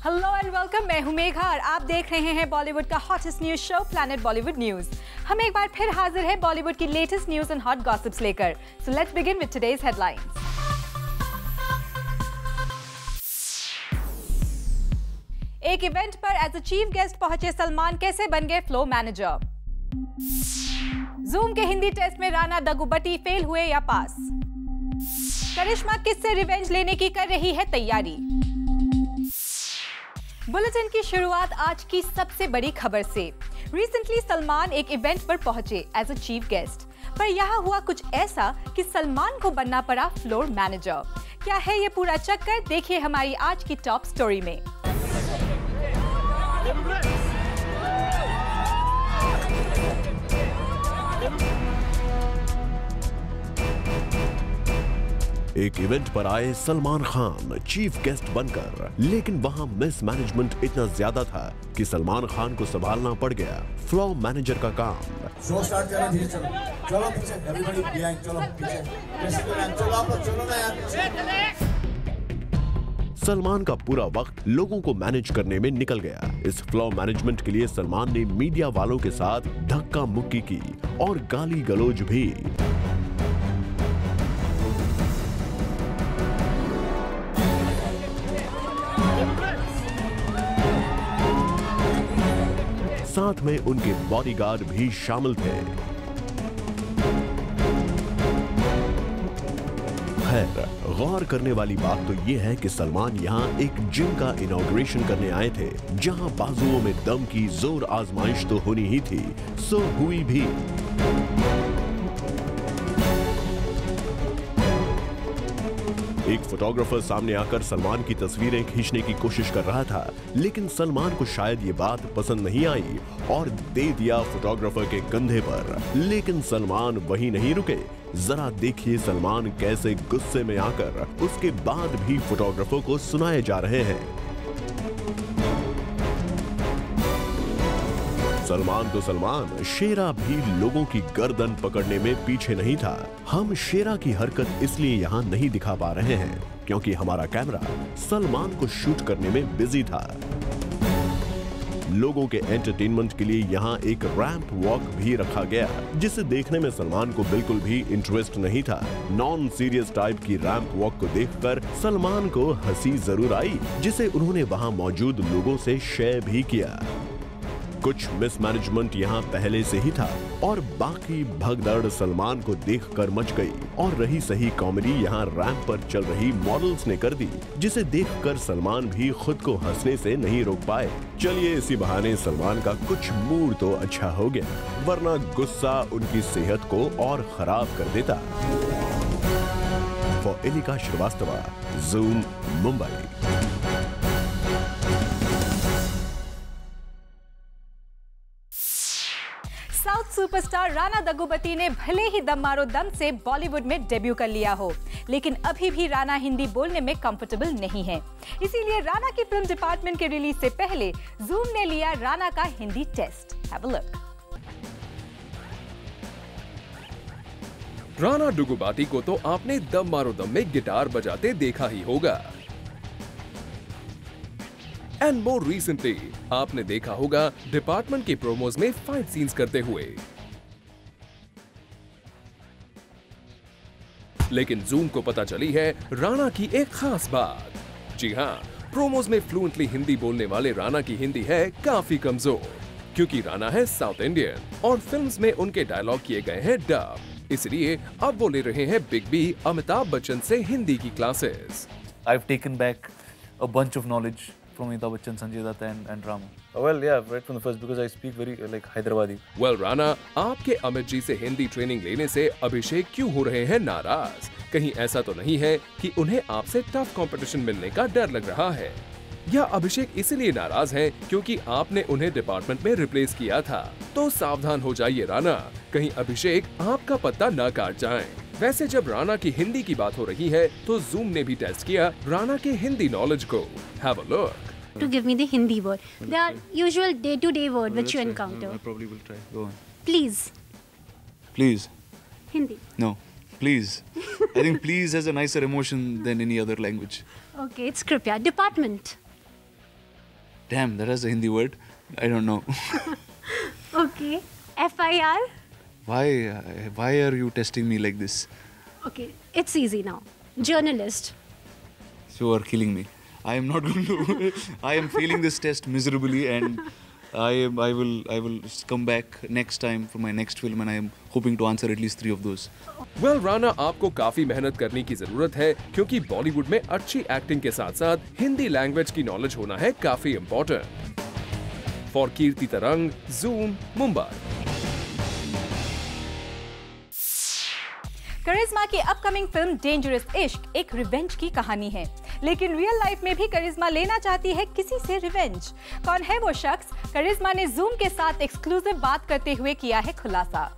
Hello and welcome, मैं हूं मेघा और आप देख रहे हैं बॉलीवुड का hottest news show planet Bollywood news. हम एक बार फिर हाजिर है बॉलीवुड की latest news and hot gossips लेकर। So let's begin with today's headlines. एक इवेंट पर एज अ चीफ गेस्ट पहुंचे सलमान कैसे बन गए फ्लो मैनेजर। जूम के हिंदी टेस्ट में राणा दग्गुबती फेल हुए या पास। करिश्मा किससे रिवेंज लेने की कर रही है तैयारी। बुलेटिन की शुरुआत आज की सबसे बड़ी खबर से। रिसेंटली सलमान एक इवेंट पर पहुंचे एज अ चीफ गेस्ट, पर यहाँ हुआ कुछ ऐसा कि सलमान को बनना पड़ा फ्लोर मैनेजर। क्या है ये पूरा चक्कर, देखिए हमारी आज की टॉप स्टोरी में। एक इवेंट पर आए सलमान खान चीफ गेस्ट बनकर, लेकिन वहां मिस मैनेजमेंट इतना ज्यादा था कि सलमान खान को संभालना पड़ गया फ्लो मैनेजर का काम। शो स्टार्ट करें, धीरे चलो, चलो पीछे, एवरीबॉडी बिहाइंड, चलो पीछे, चलो आप लोग, चलो ना यार। सलमान का पूरा वक्त लोगों को मैनेज करने में निकल गया। इस फ्लो मैनेजमेंट के लिए सलमान ने मीडिया वालों के साथ धक्का मुक्की की और गाली गलौज भी। साथ में उनके बॉडीगार्ड भी शामिल थे। खैर, गौर करने वाली बात तो यह है कि सलमान यहां एक जिम का इनॉग्रेशन करने आए थे, जहां बाजुओं में दम की जोर आजमाइश तो होनी ही थी, सो हुई भी। एक फोटोग्राफर सामने आकर सलमान की तस्वीरें खींचने की कोशिश कर रहा था, लेकिन सलमान को शायद ये बात पसंद नहीं आई और दे दिया फोटोग्राफर के कंधे पर। लेकिन सलमान वहीं नहीं रुके। जरा देखिए सलमान कैसे गुस्से में आकर उसके बाद भी फोटोग्राफर को सुनाए जा रहे हैं। सलमान तो सलमान, शेरा भी लोगों की गर्दन पकड़ने में पीछे नहीं था। हम शेरा की हरकत इसलिए यहाँ नहीं दिखा पा रहे हैं क्योंकि हमारा कैमरा सलमान को शूट करने में बिजी था। लोगों के एंटरटेनमेंट के लिए यहाँ एक रैंप वॉक भी रखा गया, जिसे देखने में सलमान को बिल्कुल भी इंटरेस्ट नहीं था। नॉन सीरियस टाइप की रैंप वॉक को देखकर सलमान को हंसी जरूर आई, जिसे उन्होंने वहाँ मौजूद लोगों से शेयर भी किया। कुछ मिसमैनेजमेंट यहाँ पहले से ही था और बाकी भगदड़ सलमान को देखकर मच गई। और रही सही कॉमेडी यहाँ रैंप पर चल रही मॉडल्स ने कर दी, जिसे देखकर सलमान भी खुद को हंसने से नहीं रोक पाए। चलिए इसी बहाने सलमान का कुछ मूड तो अच्छा हो गया, वरना गुस्सा उनकी सेहत को और खराब कर देता। For Elika Srivastava, zoom, Mumbai. South superstar Rana Daggubati ने भले ही दम मारो दम से बॉलीवुड में डेब्यू कर लिया हो, लेकिन अभी भी राणा हिंदी बोलने में कंफर्टेबल नहीं है। इसीलिए राणा की फिल्म डिपार्टमेंट के रिलीज से पहले जूम ने लिया राणा का Hindi test. Have a look. Rana Daggubati को तो आपने दम मारो दम में गिटार बजाते देखा ही होगा, एंड मोर रिसेंटली आपने देखा होगा डिपार्टमेंट के प्रोमोज में फाइट सीन्स करते हुए। लेकिन जूम को पता चली है राणा की एक खास बात। जी हाँ, प्रोमोज में फ्लुएंटली हिंदी बोलने वाले राणा की हिंदी है काफी कमजोर, क्योंकि राणा है साउथ इंडियन और फिल्म्स में उनके डायलॉग किए गए हैं डब। इसलिए अब वो ले रहे हैं बिग बी अमिताभ बच्चन से हिंदी की classes. I've taken back a bunch of knowledge from Amitabh Bachchan, Sanjay Dutt and Rama. Well, yeah, right from the first because I speak very like Hyderabadi. Well, Rana, आपके अमित जी से हिंदी ट्रेनिंग लेने से अभिषेक क्यों हो रहे हैं नाराज? कहीं ऐसा तो नहीं है कि उन्हें आपसे टफ कंपटीशन मिलने का डर लग रहा है, या अभिषेक इसलिए नाराज हैं क्योंकि आपने उन्हें डिपार्टमेंट में रिप्लेस किया था? तो सावधान हो जाइए राणा, कहीं अभिषेक आपका पत्ता न काट जाएं। वैसे जब राणा की हिंदी की बात हो रही है तो जूम ने भी टेस्ट किया राणा के हिंदी नॉलेज को। Have a look. To give me the Hindi word. They are usual day-to-day word which you encounter. I probably will try. Go on. Please. Please. Hindi. No. Please. I think please has a nicer emotion than any other language. Okay, it's Kripya. Department. Damn, that is a Hindi word. I don't know. Okay. FIR? Why are you testing me like this? Okay, it's easy now. Journalist. You are killing me. I am not going to. I am failing this test miserably, and I will come back next time for my next film, and I am hoping to answer at least 3 of those. Well, Rana, आपको काफी मेहनत करने की जरूरत है क्योंकि बॉलीवुड में अच्छी एक्टिंग के साथ साथ हिंदी लैंग्वेज की नॉलेज होना है काफी इम्पोर्टेंट। फॉर कीर्ति तरंग, Zoom, मुंबई। करिश्मा की अपकमिंग फिल्म डेंजरस इश्क एक रिवेंज की कहानी है, लेकिन रियल लाइफ में भी करिश्मा लेना चाहती है किसी से रिवेंज। कौन है वो शख्स? करिश्मा ने Zoom के साथ एक्सक्लूसिव बात करते हुए किया है खुलासा।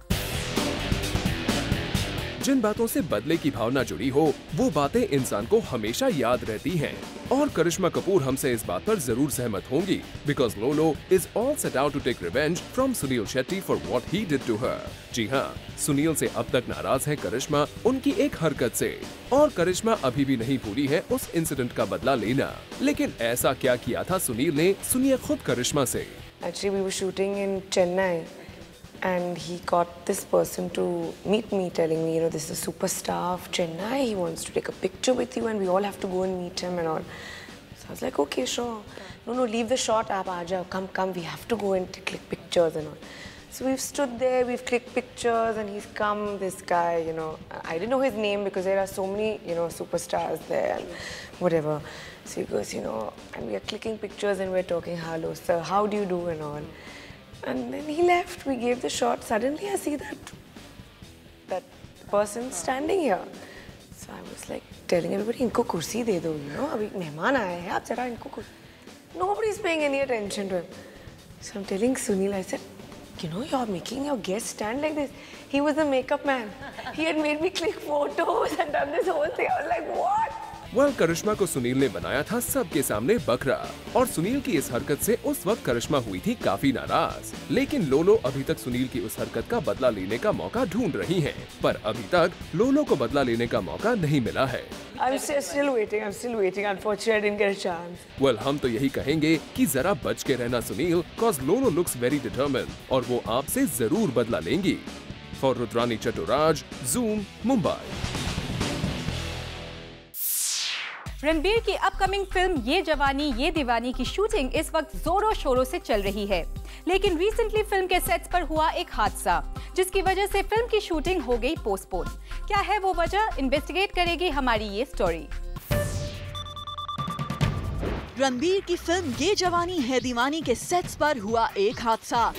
जिन बातों से बदले की भावना जुड़ी हो, वो बातें इंसान को हमेशा याद रहती हैं। और करिश्मा कपूर हमसे इस बात पर जरूर सहमत होंगी, because Lolo is all set out to take revenge from Sunil Shetty for what he did to her. जी हाँ, सुनील से अब तक नाराज है करिश्मा उनकी एक हरकत से, और करिश्मा अभी भी नहीं भूली है उस इंसिडेंट का बदला लेना। लेकिन ऐसा क्या किया था सुनील ने, सुनिए खुद करिश्मा से। Actually, we were shooting in Chennai, and he got this person to meet me, telling me, you know, this is a superstar of Chennai. He wants to take a picture with you, and we all have to go and meet him and all. So I was like, okay, sure. No, leave the shot, aap aa jao. Come, we have to go and click pictures and all. So we've stood there, we've clicked pictures, and he's come. This guy, you know, I didn't know his name because there are so many, you know, superstars there and whatever. So he goes, you know, and we are clicking pictures and we're talking, hello, sir, how do you do and all. And then he left, we gave the shot. Suddenly I see that person standing here. So I was like telling everybody, inko kursi de do, you know, abhi mehman aaye hain, aap zara inko kursi. Nobody's paying any attention to him. So I'm telling Sunil, I said, you know, you're making your guest stand like this. He was the makeup man. He had made me click photos and done this whole thing. I was like, what? well, करिश्मा को सुनील ने बनाया था सबके सामने बकरा, और सुनील की इस हरकत से उस वक्त करिश्मा हुई थी काफी नाराज। लेकिन लोलो अभी तक सुनील की उस हरकत का बदला लेने का मौका ढूंढ रही हैं, पर अभी तक लोलो को बदला लेने का मौका नहीं मिला है। I'm still waiting. Unfortunately, I didn't get a chance. well, हम तो यही कहेंगे कि जरा बच के रहना सुनील, cause लोलो looks very determined, और वो आपसे जरूर बदला लेंगी। For Rudrani चटुराज, Zoom, Mumbai. रणबीर की अपकमिंग फिल्म ये जवानी ये दीवानी की शूटिंग इस वक्त जोरों शोरों से चल रही है, लेकिन रिसेंटली फिल्म के सेट्स पर हुआ एक हादसा जिसकी वजह से फिल्म की शूटिंग हो गई पोस्टपोन। क्या है वो वजह, इन्वेस्टिगेट करेगी हमारी ये स्टोरी। रणबीर की फिल्म ये जवानी है दीवानी के सेट्स पर हुआ एक हादसा,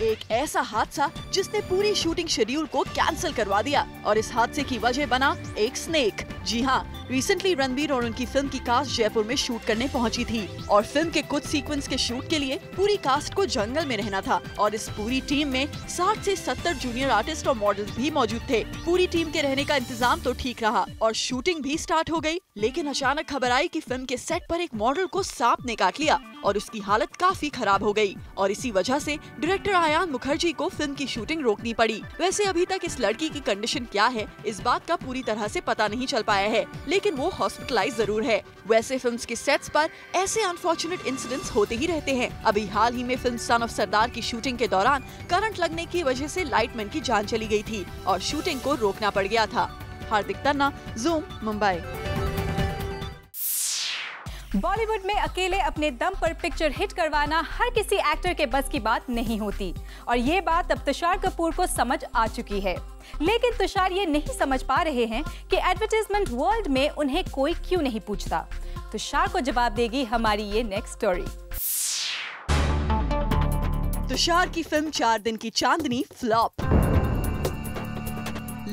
एक ऐसा हादसा जिसने पूरी शूटिंग शेड्यूल को कैंसिल करवा दिया, और इस हादसे की वजह बना एक स्नेक। जी हाँ, रिसेंटली रणबीर और उनकी फिल्म की कास्ट जयपुर में शूट करने पहुंची थी, और फिल्म के कुछ सीक्वेंस के शूट के लिए पूरी कास्ट को जंगल में रहना था, और इस पूरी टीम में 60 से 70 जूनियर आर्टिस्ट और मॉडल्स भी मौजूद थे। पूरी टीम के रहने का इंतजाम तो ठीक रहा और शूटिंग भी स्टार्ट हो गई, लेकिन अचानक खबर आई कि फिल्म के सेट पर एक मॉडल को सांप ने काट लिया और उसकी हालत काफी खराब हो गई, और इसी वजह से डायरेक्टर आयान मुखर्जी को फिल्म की शूटिंग रोकनी पड़ी। वैसे अभी तक इस लड़की की कंडीशन क्या है, इस बात का पूरी तरह से पता नहीं चल पाया है, लेकिन वो हॉस्पिटलाइज जरूर है। वैसे फिल्म्स के सेट्स पर ऐसे अनफॉर्चुनेट इंसिडेंट्स होते ही रहते हैं। अभी हाल ही में फिल्म सन ऑफ सरदार की शूटिंग के दौरान करंट लगने की वजह से लाइटमैन की जान चली गई थी और शूटिंग को रोकना पड़ गया था। हार्दिक तन्ना, Zoom, मुंबई। बॉलीवुड में अकेले अपने दम पर पिक्चर हिट करवाना हर किसी एक्टर के बस की बात नहीं होती, और ये बात अब तुषार कपूर को समझ आ चुकी है। लेकिन तुषार ये नहीं समझ पा रहे हैं कि एडवर्टाइजमेंट वर्ल्ड में उन्हें कोई क्यों नहीं पूछता। तुषार को जवाब देगी हमारी ये नेक्स्ट स्टोरी। तुषार की फिल्म 4 दिन की चांदनी फ्लॉप,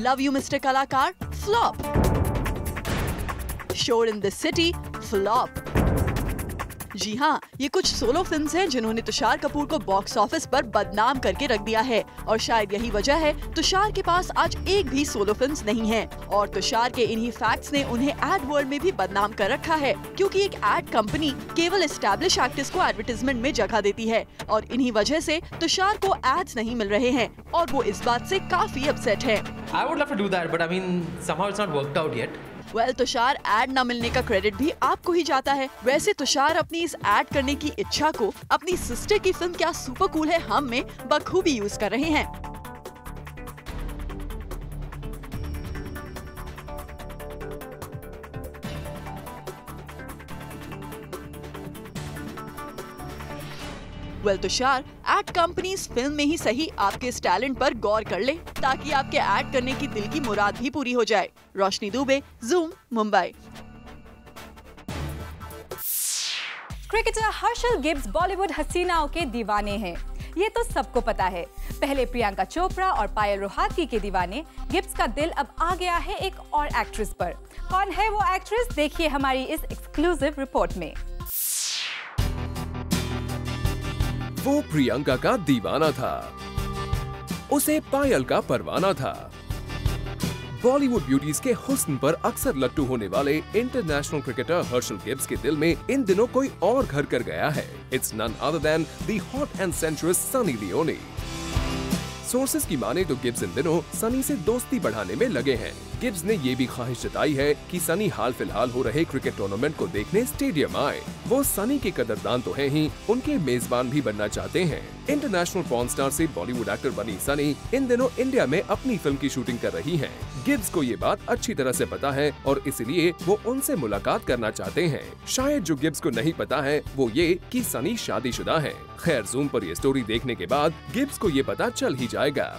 लव यू मिस्टर कलाकार फ्लॉप, शोर इन द सिटी फ्लॉप। जी हाँ, ये कुछ सोलो फिल्म्स हैं जिन्होंने तुषार कपूर को बॉक्स ऑफिस पर बदनाम करके रख दिया है, और शायद यही वजह है तुषार के पास आज एक भी सोलो फिल्म्स नहीं है। और तुषार के इन्हीं फैक्ट्स ने उन्हें एड वर्ल्ड में भी बदनाम कर रखा है, क्योंकि एक एड कंपनी केवल एस्टैब्लिश एक्टर्स को एडवर्टाइजमेंट में जगह देती है, और इन्हीं वजह से तुषार को एड्स नहीं मिल रहे हैं, और वो इस बात से काफी अपसेट है। I would love to do that, but I mean somehow it's not worked out yet. Well Tushar, ad न मिलने का क्रेडिट भी आपको ही जाता है। वैसे तुषार अपनी इस एड करने की इच्छा को अपनी सिस्टर की फिल्म क्या सुपर कूल है हम में बखूबी यूज कर रहे हैं। Well Tushar, ad companies film में ही सही आपके इस टैलेंट पर गौर कर ले ताकि आपके एड करने की दिल की मुराद भी पूरी हो जाए। Roshni Dubey, Zoom, Mumbai. Cricketer Herschelle Gibbs Bollywood हसीनाओं के दीवाने हैं, ये तो सबको पता है। पहले प्रियंका चोपड़ा और पायल रोहतगी के दीवाने, गिब्स का दिल अब आ गया है एक और एक्ट्रेस पर। कौन है वो एक्ट्रेस, देखिए हमारी इस एक्सक्लूसिव रिपोर्ट में। वो प्रियंका का दीवाना था, उसे पायल का परवाना था। बॉलीवुड ब्यूटीज के हुस्न पर अक्सर लट्टू होने वाले इंटरनेशनल क्रिकेटर हर्षल गिब्स के दिल में इन दिनों कोई और घर कर गया है। It's none other than the hot and sensuous Sunny Leone. Sources की माने तो गिब्स इन दिनों सनी से दोस्ती बढ़ाने में लगे हैं। गिब्स ने ये भी ख्वाहिश जताई है कि सनी हाल फिलहाल हो रहे क्रिकेट टूर्नामेंट को देखने स्टेडियम आए। वो सनी के कदरदान तो हैं ही, उनके मेजबान भी बनना चाहते हैं। इंटरनेशनल पॉर्न स्टार से बॉलीवुड एक्टर बनी सनी इन दिनों इंडिया में अपनी फिल्म की शूटिंग कर रही हैं। गिब्स को ये बात अच्छी तरह से पता है और इसलिए वो उनसे मुलाकात करना चाहते हैं। शायद जो गिब्स को नहीं पता है वो ये कि सनी शादीशुदा है। खैर, ज़ूम पर ये स्टोरी देखने के बाद गिब्स को ये पता चल ही जाएगा।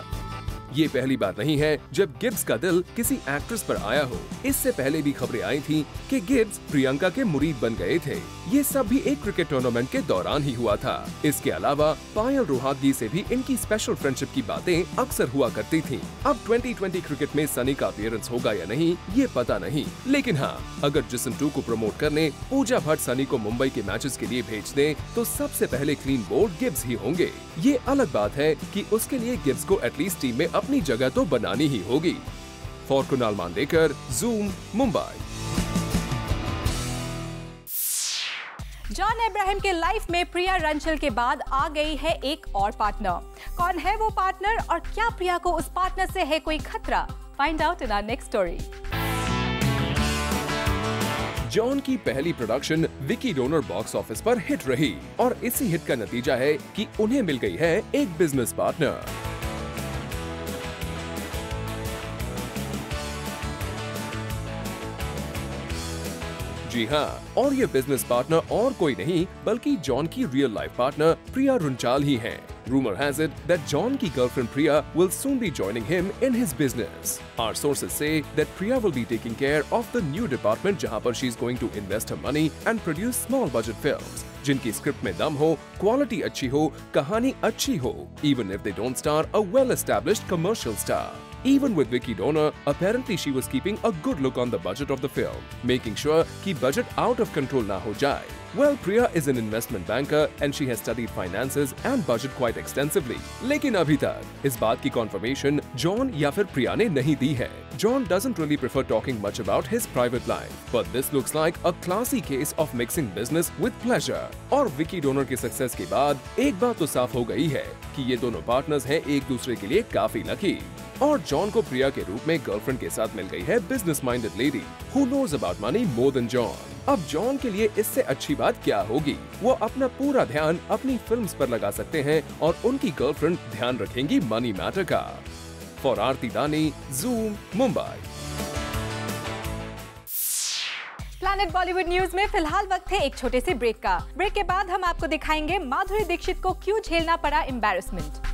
ये पहली बार नहीं है जब गिब्स का दिल किसी एक्ट्रेस पर आया हो। इससे पहले भी खबरें आई थी कि गिब्स प्रियंका के मुरीद बन गए थे। ये सब भी एक क्रिकेट टूर्नामेंट के दौरान ही हुआ था। इसके अलावा पायल रोहतगी से भी इनकी स्पेशल फ्रेंडशिप की बातें अक्सर हुआ करती थी। अब 2020 क्रिकेट में सनी का अपीयरेंस होगा या नहीं ये पता नहीं, लेकिन हाँ, अगर जिस्म 2 को प्रमोट करने पूजा भट्ट सनी को मुंबई के मैचेस के लिए भेज दे तो सबसे पहले क्लीन बोल्ड गिब्स ही होंगे। ये अलग बात है कि उसके लिए गिब्स को एटलीस्ट टीम में अपनी जगह तो बनानी ही होगी। For Kunal Mandekar, zoom, Mumbai. John Abraham के लाइफ में प्रिया रंचल के बाद आ गई है एक और पार्टनर। कौन है वो पार्टनर और क्या प्रिया को उस पार्टनर से है कोई खतरा? Find out in our next story. John की पहली production Vicky Donor box office पर हिट रही और इसी हिट का नतीजा है कि उन्हें मिल गई है एक बिजनेस पार्टनर। जी हाँ, और ये बिजनेस पार्टनर और कोई नहीं बल्कि जॉन की रियल लाइफ पार्टनर प्रिया रुंचाल ही हैं। Rumor has it that John की girlfriend Priya will soon be joining him in his business. Our sources say that Priya will be taking care of the new department जहाँ पर she is going to invest her money and produce small budget films, जिनकी script में दम हो, quality अच्छी हो, कहानी अच्छी हो, even if they don't star a well-established commercial star. Even with Vicky Donor, apparently she was keeping a good look on the budget of the film, making sure कि budget out of control ना हो जाए. Well, Priya is an investment banker and she has studied finances and budget quite extensively. लेकिन अभी तक इस बात की confirmation John या फिर Priya ने नहीं दी है. John doesn't really prefer talking much about his private life, but this looks like a classy case of mixing business with pleasure. और Vicky Donor के सक्सेस के बाद एक बात तो साफ हो गई है कि ये दोनों पार्टनर्स हैं एक दूसरे के लिए काफी लकी। और जॉन को प्रिया के रूप में गर्लफ्रेंड के साथ मिल गई है business minded lady who knows about money more than John. अब जॉन के लिए इससे अच्छी बात क्या होगी? वो अपना पूरा ध्यान अपनी फिल्म्स पर लगा सकते हैं और उनकी गर्लफ्रेंड ध्यान रखेंगी मनी मैटर का। फॉर आरती दानी, zoom, Mumbai. Planet Bollywood news में फिलहाल वक्त है एक छोटे से ब्रेक का। ब्रेक के बाद हम आपको दिखाएंगे माधुरी दीक्षित को क्यों झेलना पड़ा एम्बैरेसमेंट।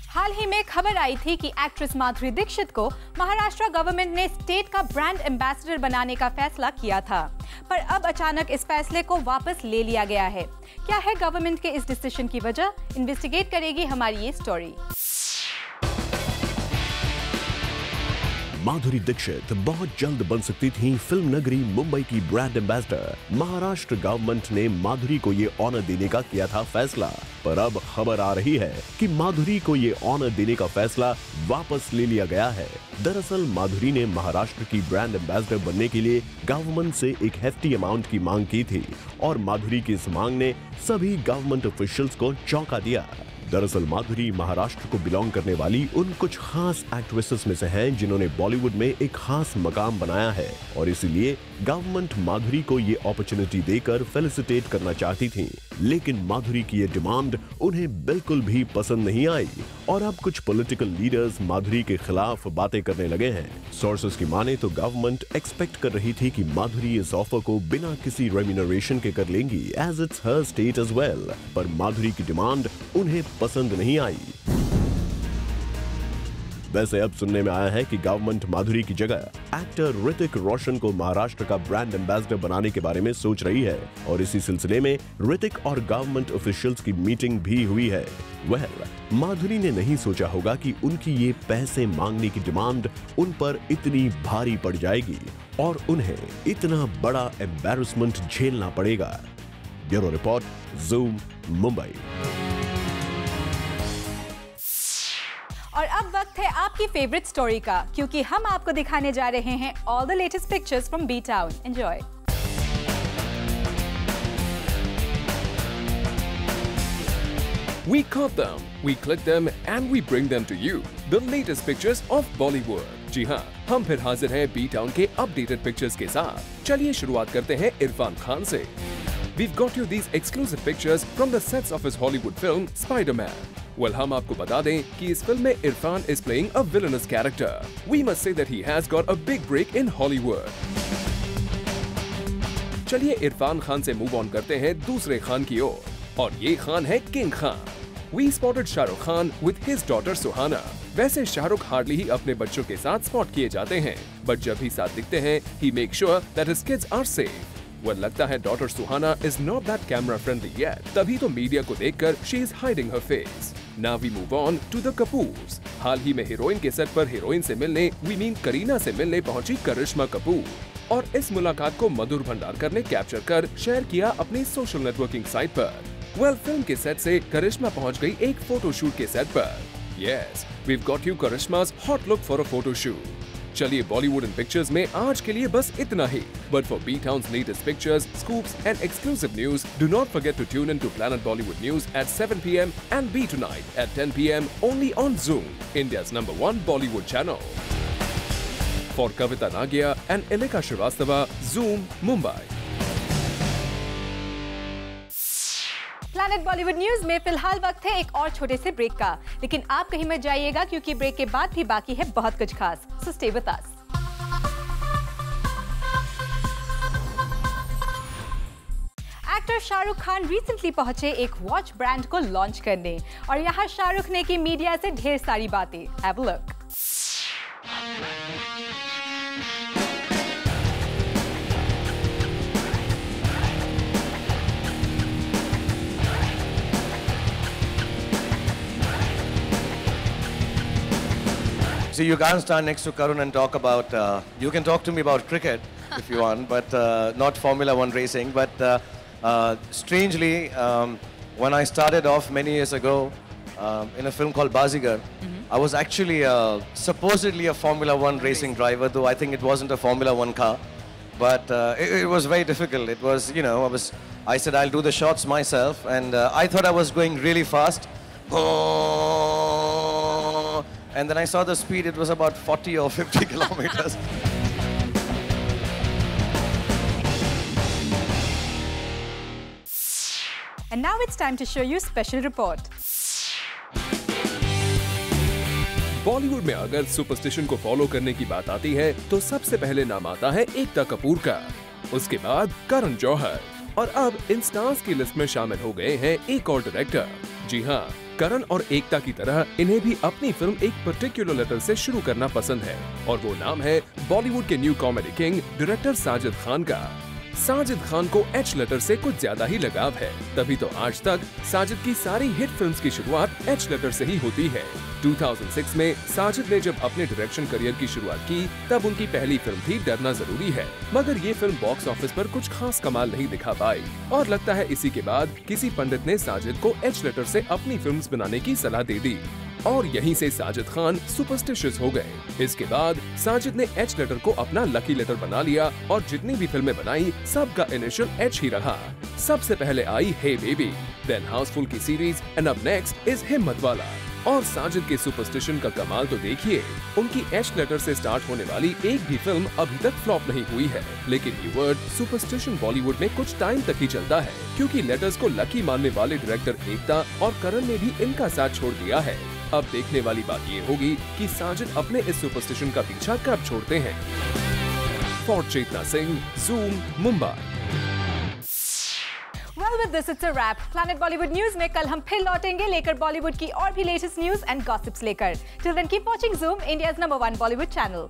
हाल ही में खबर आई थी कि एक्ट्रेस माधुरी दीक्षित को महाराष्ट्र गवर्नमेंट ने स्टेट का ब्रांड एम्बेसडर बनाने का फैसला किया था, पर अब अचानक इस फैसले को वापस ले लिया गया है। क्या है गवर्नमेंट के इस डिसीजन की वजह? इन्वेस्टिगेट करेगी हमारी ये स्टोरी। माधुरी दीक्षित बहुत जल्द बन सकती थी फिल्म नगरी मुंबई की ब्रांड एम्बेसडर। महाराष्ट्र गवर्नमेंट ने माधुरी को ये ऑनर देने का किया था फैसला, पर अब खबर आ रही है कि माधुरी को ये ऑनर देने का फैसला वापस ले लिया गया है। दरअसल माधुरी ने महाराष्ट्र की ब्रांड एम्बेसडर बनने के लिए गवर्नमेंट से एक हेफ्टी अमाउंट की मांग की थी और माधुरी की इस मांग ने सभी गवर्नमेंट ऑफिशियल्स को चौंका दिया। दरअसल माधुरी महाराष्ट्र को बिलोंग करने वाली उन कुछ खास एक्ट्रेसेस में से हैं जिन्होंने बॉलीवुड में एक खास मकाम बनाया है और इसीलिए गवर्नमेंट माधुरी को ये अपॉर्चुनिटी देकर फेलिसिटेट करना चाहती थी। लेकिन माधुरी की ये डिमांड उन्हें बिल्कुल भी पसंद नहीं आई और अब कुछ पॉलिटिकल लीडर्स माधुरी के खिलाफ बातें करने लगे हैं। सोर्सेस की माने तो गवर्नमेंट एक्सपेक्ट कर रही थी कि माधुरी इस ऑफर को बिना किसी रेम्यूनरेशन के कर लेंगी as it's her state as well, पर माधुरी की डिमांड उन्हें पसंद नहीं आई। वैसे अब सुनने में आया है कि गवर्नमेंट माधुरी की जगह एक्टर ऋतिक रोशन को महाराष्ट्र का ब्रांड एम्बेसडर बनाने के बारे में सोच रही है और इसी सिलसिले में ऋतिक और गवर्नमेंट ऑफिशियल्स की मीटिंग भी हुई है। माधुरी ने नहीं सोचा होगा कि उनकी ये पैसे मांगने की डिमांड उन पर इतनी भारी पड़ जाएगी और उन्हें इतना बड़ा एम्बैरेसमेंट झेलना पड़ेगा। Bureau report, zoom, Mumbai. और अब वक्त है आपकी फेवरेट स्टोरी का, क्योंकि हम आपको दिखाने जा रहे हैं all the latest pictures from B town. Enjoy. We caught them, we click them and we bring them to you. The latest pictures of Bollywood. जी हाँ, हम फिर हाजिर हैं बी टाउन के अपडेटेड पिक्चर्स के साथ। चलिए शुरुआत करते हैं इरफान खान से। We've got you these exclusive pictures from the sets of his Hollywood film Spider-Man. Well, हम आपको बता दें कि इस फिल्म में Irfan is playing a villainous character. We must say that he has got a big break in Hollywood. चलिए इरफान खान से move on करते हैं दूसरे खान की ओर, और ये खान है king Khan. We spotted Shahrukh Khan with his daughter सुहाना। वैसे शाहरुख हार्डली ही अपने बच्चों के साथ स्पॉट किए जाते हैं, बट जब भी साथ दिखते हैं, he makes sure that his kids are safe. Well, लगता है daughter Suhana is not that camera friendly yet. तभी तो मीडिया को देखकर she is hiding her face. Now we move on to the Kapoors. हाल ही में हीरोइन के set पर heroine से मिलने, we mean करीना से मिलने पहुंची करिश्मा कपूर, और इस मुलाकात को मधुर भंडारकर ने कैप्चर कर शेयर किया अपनी सोशल नेटवर्किंग साइट पर। Well, फिल्म के सेट से करिश्मा पहुंच गई एक फोटो शूट के सेट पर। Yes, we've got you Karishma's hot look for a photo shoot. चलिए बॉलीवुड इन पिक्चर्स में आज के लिए बस इतना ही। But for B-Town's latest pictures, scoops and exclusive news, do not forget to tune in to Planet Bollywood News at 7 p.m. and B Tonight at 10 p.m. only on Zoom, India's #1 Bollywood channel. For Kavita Nagia and Elika Shrivastava, Zoom, Mumbai. Planet Bollywood news में फिलहाल वक्त है एक और छोटे से break का, लेकिन आप कहीं मत जाइएगा क्योंकि ब्रेक के बाद भी बाकी है बहुत कुछ खास। So stay with us. Actor Shahrukh Khan recently पहुंचे एक वॉच ब्रांड को लॉन्च करने, और यहाँ शाहरुख ने की मीडिया से ढेर सारी बातें। Have a look. See, you can't stand next to Karun and talk about, you can talk to me about cricket if you want, but not Formula One racing. But strangely, when I started off many years ago in a film called Bazigar, I was actually supposedly a Formula One racing driver, though I think it wasn't a Formula One car. But it was very difficult. It was, you know, I said I'll do the shots myself, and I thought I was going really fast. And then I saw the speed, it was about 40 or 50 kilometers. And now it's time to show you special report. Bollywood में अगर superstition को follow करने की बात आती है तो सबसे पहले नाम आता है एकता कपूर का, उसके बाद करण जौहर, और अब इन स्टार्स की लिस्ट में शामिल हो गए हैं एक और डायरेक्टर। जी हाँ, करण और एकता की तरह इन्हें भी अपनी फिल्म एक पर्टिकुलर लेटर से शुरू करना पसंद है, और वो नाम है बॉलीवुड के new comedy king director Sajid Khan का। साजिद खान को एच लेटर से कुछ ज्यादा ही लगाव है, तभी तो आज तक साजिद की सारी हिट फिल्म्स की शुरुआत एच लेटर से ही होती है। 2006 में साजिद ने जब अपने डायरेक्शन करियर की शुरुआत की, तब उनकी पहली फिल्म थी डरना जरूरी है, मगर ये फिल्म बॉक्स ऑफिस पर कुछ खास कमाल नहीं दिखा पाई, और लगता है इसी के बाद किसी पंडित ने साजिद को एच लेटर से अपनी फिल्म्स बनाने की सलाह दे दी। और यहीं से साजिद खान सुपरस्टिशियस हो गए। इसके बाद साजिद ने एच लेटर को अपना लकी लेटर बना लिया और जितनी भी फिल्में बनाई सबका इनिशियल एच ही रहा। सबसे पहले आई हे बेबी, देन हाउसफुल की सीरीज एंड अब नेक्स्ट इज हिम्मत वाला। और साजिद के सुपरस्टिशन का कमाल तो देखिए, उनकी एच लेटर से स्टार्ट होने वाली एक भी फिल्म अभी तक फ्लॉप नहीं हुई है। लेकिन ये वर्ड सुपरस्टिशन बॉलीवुड में कुछ टाइम तक ही चलता है, क्योंकि लेटर्स को लकी मानने वाले डायरेक्टर एकता और करण ने भी इनका साथ छोड़ दिया है। अब देखने वाली बात ये होगी कि साजिद अपने इस सुपरस्टिशन का पीछा कब छोड़ते हैं। For Chetna Singh, Zoom, Mumbai. Well, with this it's a wrap. Planet Bollywood News में कल हम फिर लौटेंगे लेकर बॉलीवुड की और भी लेटेस्ट न्यूज एंड गॉसिप्स लेकर। Till then keep watching Zoom, India's #1 Bollywood channel.